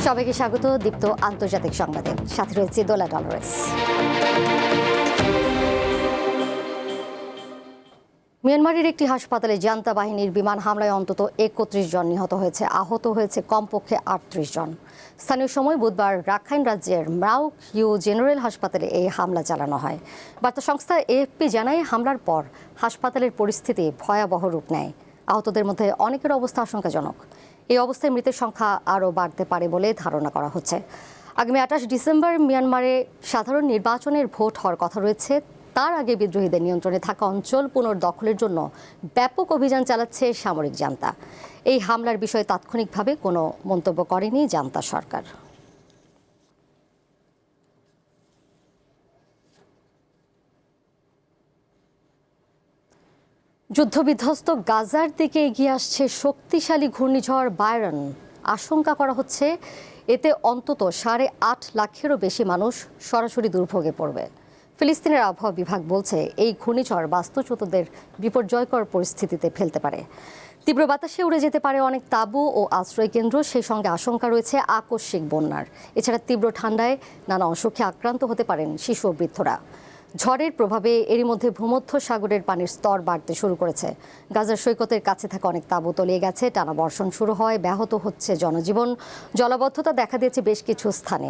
সবাইকে স্বাগত দীপ্ত আন্তর্জাতিক সংবাদে, সাথে রয়েছে দোলা ডলরেস। মিয়ানমারের একটি হাসপাতালে জান্তা বাহিনীর বিমান হামলায় অন্তত ৩১ জন নিহত হয়েছে, আহত হয়েছে কমপক্ষে ৩৮ জন। স্থানীয় সময় বুধবার রাখাইন রাজ্যের ম্রাউক ইউ জেনারেল হাসপাতালে এই হামলা চালানো হয়। বার্তা সংস্থা এএফপি জানায়, হামলার পর হাসপাতালের পরিস্থিতি ভয়াবহ রূপ নেয়। আহতদের মধ্যে অনেকের অবস্থা আশঙ্কাজনক। এই অবস্থায় মৃতের সংখ্যা আরও বাড়তে পারে বলে ধারণা করা হচ্ছে। আগামী ২৮ ডিসেম্বর মিয়ানমারে সাধারণ নির্বাচনের ভোট হওয়ার কথা রয়েছে। তার আগে বিদ্রোহীদের নিয়ন্ত্রণে থাকা অঞ্চল পুনর্দখলের জন্য ব্যাপক অভিযান চালাচ্ছে সামরিক জান্তা। এই হামলার বিষয়ে তাৎক্ষণিকভাবে কোনো মন্তব্য করেনি জান্তা সরকার। যুদ্ধবিধ্বস্ত গাজার দিকে এগিয়ে আসছে শক্তিশালী ঘূর্ণিঝড় বায়রন। আশঙ্কা করা হচ্ছে এতে অন্তত ৮.৫ লাখেরও বেশি মানুষ সরাসরি দুর্ভোগে পড়বে। ফিলিস্তিনের আবহাওয়া বিভাগ বলছে, এই ঘূর্ণিঝড় বাস্তুচ্যুতদের বিপর্যয়কর পরিস্থিতিতে ফেলতে পারে। তীব্র বাতাসে উড়ে যেতে পারে অনেক তাঁবু ও আশ্রয়কেন্দ্র। সেই সঙ্গে আশঙ্কা রয়েছে আকস্মিক বন্যার। এছাড়া তীব্র ঠান্ডায় নানা অসুখে আক্রান্ত হতে পারেন শিশু ও বৃদ্ধরা। ঝড়ের প্রভাবে এরই মধ্যে ভূমধ্য সাগরের পানির স্তর বাড়তে শুরু করেছে। গাজার সৈকতের কাছে থাকা অনেক তাঁবু তলিয়ে গেছে। টানা বর্ষণ শুরু হয়, ব্যাহত হচ্ছে জনজীবন। জলাবদ্ধতা দেখা দিয়েছে বেশ কিছু স্থানে।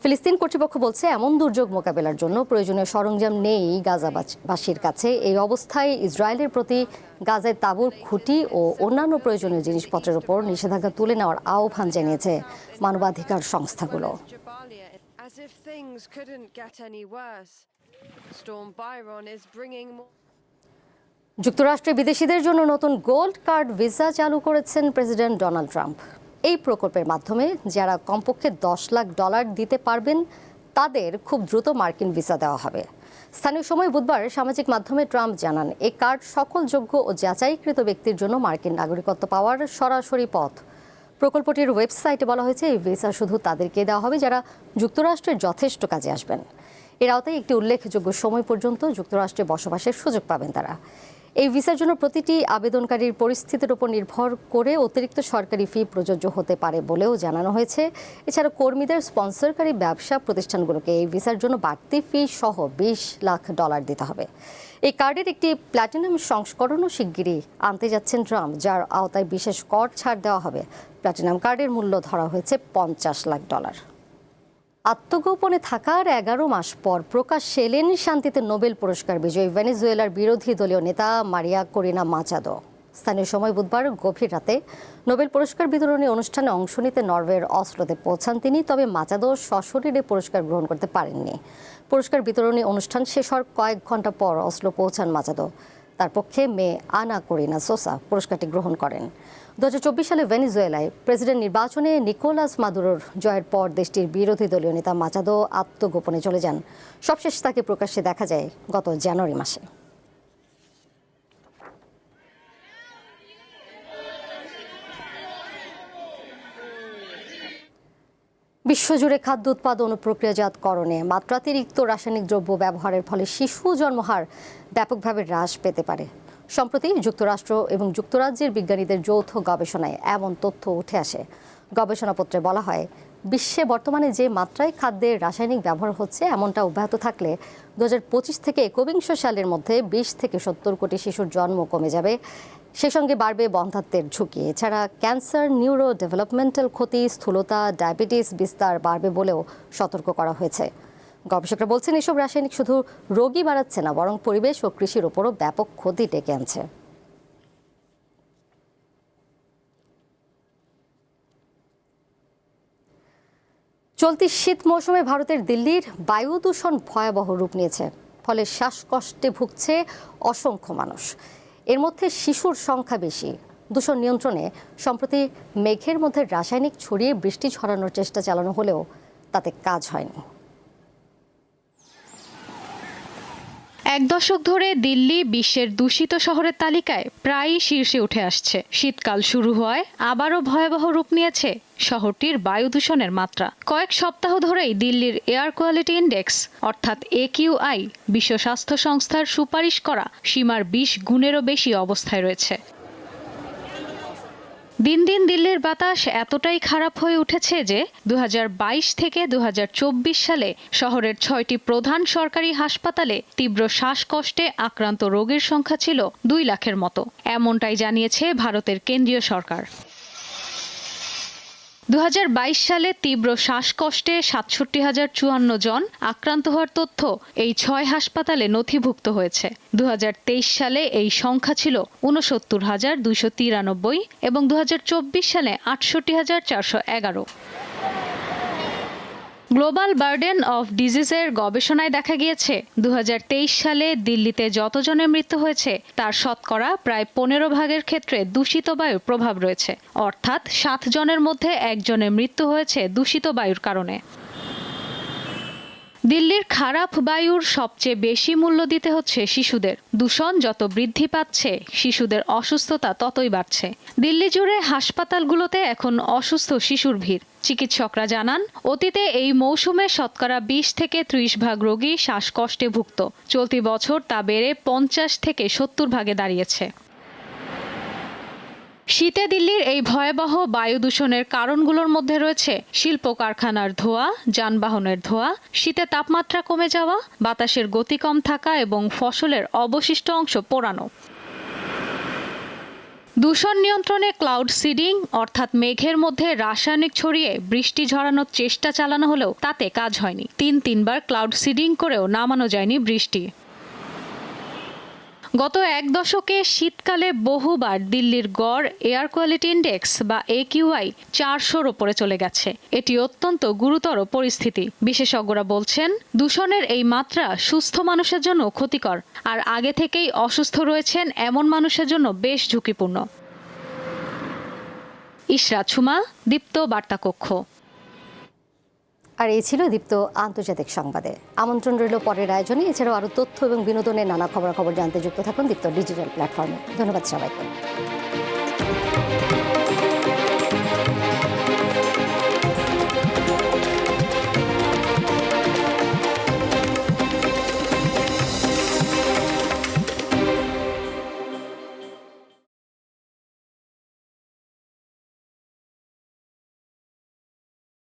ফিলিস্তিন কর্তৃপক্ষ বলছে, এমন দুর্যোগ মোকাবেলার জন্য প্রয়োজনীয় সরঞ্জাম নেই গাজাবাসীর কাছে। এই অবস্থায় ইসরায়েলের প্রতি গাজায় তাঁবুর খুঁটি ও অন্যান্য প্রয়োজনীয় জিনিসপত্রের উপর নিষেধাজ্ঞা তুলে নেওয়ার আহ্বান জানিয়েছে মানবাধিকার সংস্থাগুলো। যুক্তরাষ্ট্রে বিদেশিদের জন্য নতুন গোল্ড কার্ড ভিসা চালু করেছেন প্রেসিডেন্ট ডোনাল্ড ট্রাম্প। এই প্রকল্পের মাধ্যমে যারা কমপক্ষে $10 লাখ দিতে পারবেন তাদের খুব দ্রুত মার্কিন ভিসা দেওয়া হবে। স্থানীয় সময় বুধবার সামাজিক মাধ্যমে ট্রাম্প জানান, এই কার্ড সকল যোগ্য ও যাচাইকৃত ব্যক্তির জন্য মার্কিন নাগরিকত্ব পাওয়ার সরাসরি পথ। প্রকল্পটির ওয়েবসাইটে বলা হয়েছে, এই ভিসা শুধু তাদেরকে দেওয়া হবে যারা যুক্তরাষ্ট্রের যথেষ্ট কাজে আসবেন। এর আওতায় একটি উল্লেখযোগ্য সময় পর্যন্ত যুক্তরাষ্ট্রে বসবাসের সুযোগ পাবেন তারা। এই ভিসার জন্য প্রতিটি আবেদনকারীর পরিস্থিতির উপর নির্ভর করে অতিরিক্ত সরকারি ফি প্রযোজ্য হতে পারে বলেও জানানো হয়েছে। এছাড়া কর্মীদের স্পন্সরকারী ব্যবসা প্রতিষ্ঠানগুলোকে এই ভিসার জন্য বাড়তি ফি সহ $20 লাখ দিতে হবে। এই কার্ডের একটি প্ল্যাটিনাম সংস্করণও শিগগিরই আনতে যাচ্ছেন ট্রাম্প, যার আওতায় বিশেষ কর ছাড় দেওয়া হবে। প্ল্যাটিনাম কার্ডের মূল্য ধরা হয়েছে $50 লাখ। আত্মগোপনে থাকার 11 মাস পর প্রকাশ্যে এলেন শান্তিতে নোবেল পুরস্কার বিজয়ী ভেনেজুয়েলার বিরোধী দলীয় নেতা মারিয়া করিনা মাচাদো। স্থানীয় সময় বুধবার গভীর রাতে নোবেল পুরস্কার বিতরণী অনুষ্ঠানে অংশ নিতে নরওয়ের অসলোতে পৌঁছান তিনি। তবে মাচাদো সশরীরে পুরস্কার গ্রহণ করতে পারেননি। পুরস্কার বিতরণী অনুষ্ঠান শেষ হওয়ার কয়েক ঘন্টা পর অসলো পৌঁছান মাচাদো। তার পক্ষে মেয়ে আনা করিনা সোসা পুরস্কারটি গ্রহণ করেন। 2024 সালে ভেনেজুয়েলায় প্রেসিডেন্ট নির্বাচনে নিকোলাস মাদুরোর জয়ের পর দেশটির বিরোধী দলীয় নেতা মাচাদো আত্মগোপনে চলে যান। সবশেষ তাকে প্রকাশ্যে দেখা যায় গত জানুয়ারি মাসে। বিশ্বজুড়ে খাদ্য উৎপাদন ও প্রক্রিয়াজাতকরণে মাত্রাতিরিক্ত রাসায়নিক দ্রব্য ব্যবহারের ফলে শিশু জন্মহার ব্যাপকভাবে হ্রাস পেতে পারে। সম্প্রতি যুক্তরাষ্ট্র এবং যুক্তরাজ্যের বিজ্ঞানীদের যৌথ গবেষণায় এমন তথ্য উঠে আসে। গবেষণাপত্রে বলা হয়, বিশ্বে বর্তমানে যে মাত্রায় খাদ্যের রাসায়নিক ব্যবহার হচ্ছে, এমনটা অব্যাহত থাকলে 2025 থেকে 21 সালের মধ্যে 20 থেকে 70 কোটি শিশুর জন্ম কমে যাবে। সে সঙ্গে বাড়বে বন্ধ্যাত্বের ঝুঁকি। এছাড়া ক্যান্সার, নিউরো ডেভেলপমেন্টাল ক্ষতি, স্থূলতা, ডায়াবেটিস বিস্তার বাড়বে বলেও সতর্ক করা হয়েছে। গবেষকরা বলছেন, এসব রাসায়নিক শুধু রোগী বাড়াচ্ছে না, বরং পরিবেশ ও কৃষির ওপরও ব্যাপক ক্ষতি ডেকে আনছে। চলতি শীত মৌসুমে ভারতের দিল্লির বায়ু দূষণ ভয়াবহ রূপ নিয়েছে। ফলে শ্বাসকষ্টে ভুগছে অসংখ্য মানুষ। এর মধ্যে শিশুর সংখ্যা বেশি। দূষণ নিয়ন্ত্রণে সম্প্রতি মেঘের মধ্যে রাসায়নিক ছড়িয়ে বৃষ্টি ছড়ানোর চেষ্টা চালানো হলেও তাতে কাজ হয়নি। এক দশক ধরে দিল্লি বিশ্বের দূষিত শহরের তালিকায় প্রায়ই শীর্ষে উঠে আসছে। শীতকাল শুরু হওয়ায় আবারও ভয়াবহ রূপ নিয়েছে শহরটির বায়ু দূষণের মাত্রা। কয়েক সপ্তাহ ধরেই দিল্লির এয়ার কোয়ালিটি ইন্ডেক্স অর্থাৎ AQI বিশ্ব স্বাস্থ্য সংস্থার সুপারিশ করা সীমার 20 গুণেরও বেশি অবস্থায় রয়েছে। দিন দিন দিল্লির বাতাস এতটাই খারাপ হয়ে উঠেছে যে 2022 থেকে 2024 সালে শহরের 6টি প্রধান সরকারি হাসপাতালে তীব্র শ্বাসকষ্টে আক্রান্ত রোগীর সংখ্যা ছিল 2 লাখের মতো। এমনটাই জানিয়েছে ভারতের কেন্দ্রীয় সরকার। 2022 সালে তীব্র শ্বাসকষ্টে 67,054 জন আক্রান্ত হওয়ার তথ্য এই 6 হাসপাতালে নথিভুক্ত হয়েছে। 2023 সালে এই সংখ্যা ছিল 69,293 এবং 2024 সালে 68,411। গ্লোবাল বার্ডেন অফ ডিজিজের গবেষণায় দেখা গিয়েছে 2023 সালে দিল্লিতে যতজনের মৃত্যু হয়েছে তার শতকরা প্রায় 15 ভাগের ক্ষেত্রে দূষিত বায়ুর প্রভাব রয়েছে, অর্থাৎ 7 জনের মধ্যে 1 জনের মৃত্যু হয়েছে দূষিত বায়ুর কারণে। দিল্লির খারাপ বায়ুর সবচেয়ে বেশি মূল্য দিতে হচ্ছে শিশুদের। দূষণ যত বৃদ্ধি পাচ্ছে শিশুদের অসুস্থতা ততই বাড়ছে। দিল্লি জুড়ে হাসপাতালগুলোতে এখন অসুস্থ শিশুর ভিড়। চিকিৎসকরা জানান, অতীতে এই মৌসুমে শতকরা 20 থেকে 30 ভাগ রোগী শ্বাসকষ্টে ভুগত। চলতি বছর তা বেড়ে 50 থেকে 70 ভাগে দাঁড়িয়েছে। শীতে দিল্লির এই ভয়াবহ বায়ু দূষণের কারণগুলোর মধ্যে রয়েছে শিল্প কারখানার ধোঁয়া, যানবাহনের ধোঁয়া, শীতে তাপমাত্রা কমে যাওয়া, বাতাসের গতি কম থাকা এবং ফসলের অবশিষ্ট অংশ পোড়ানো। দূষণ নিয়ন্ত্রণে ক্লাউড সিডিং অর্থাৎ মেঘের মধ্যে রাসায়নিক ছড়িয়ে বৃষ্টি ঝরানোর চেষ্টা চালানো হলেও তাতে কাজ হয়নি। 3-3 বার ক্লাউড সিডিং করেও নামানো যায়নি বৃষ্টি। গত 1 দশকে শীতকালে বহুবার দিল্লির গড় এয়ার কোয়ালিটি ইন্ডেক্স বা AQI 400-র ওপরে চলে গেছে। এটি অত্যন্ত গুরুতর পরিস্থিতি। বিশেষজ্ঞরা বলছেন, দূষণের এই মাত্রা সুস্থ মানুষের জন্য ক্ষতিকর, আর আগে থেকেই অসুস্থ রয়েছেন এমন মানুষের জন্য বেশ ঝুঁকিপূর্ণ। ইশরাত সুমা, দীপ্ত বার্তা কক্ষ। আর এই ছিল দীপ্ত আন্তর্জাতিক সংবাদে। আমন্ত্রণ রইল পরের আয়োজনে। এছাড়াও আরও তথ্য এবং বিনোদনের নানা খবরাখবর জানতে যুক্ত থাকুন দীপ্ত ডিজিটাল প্ল্যাটফর্মে। ধন্যবাদ সবাইকে।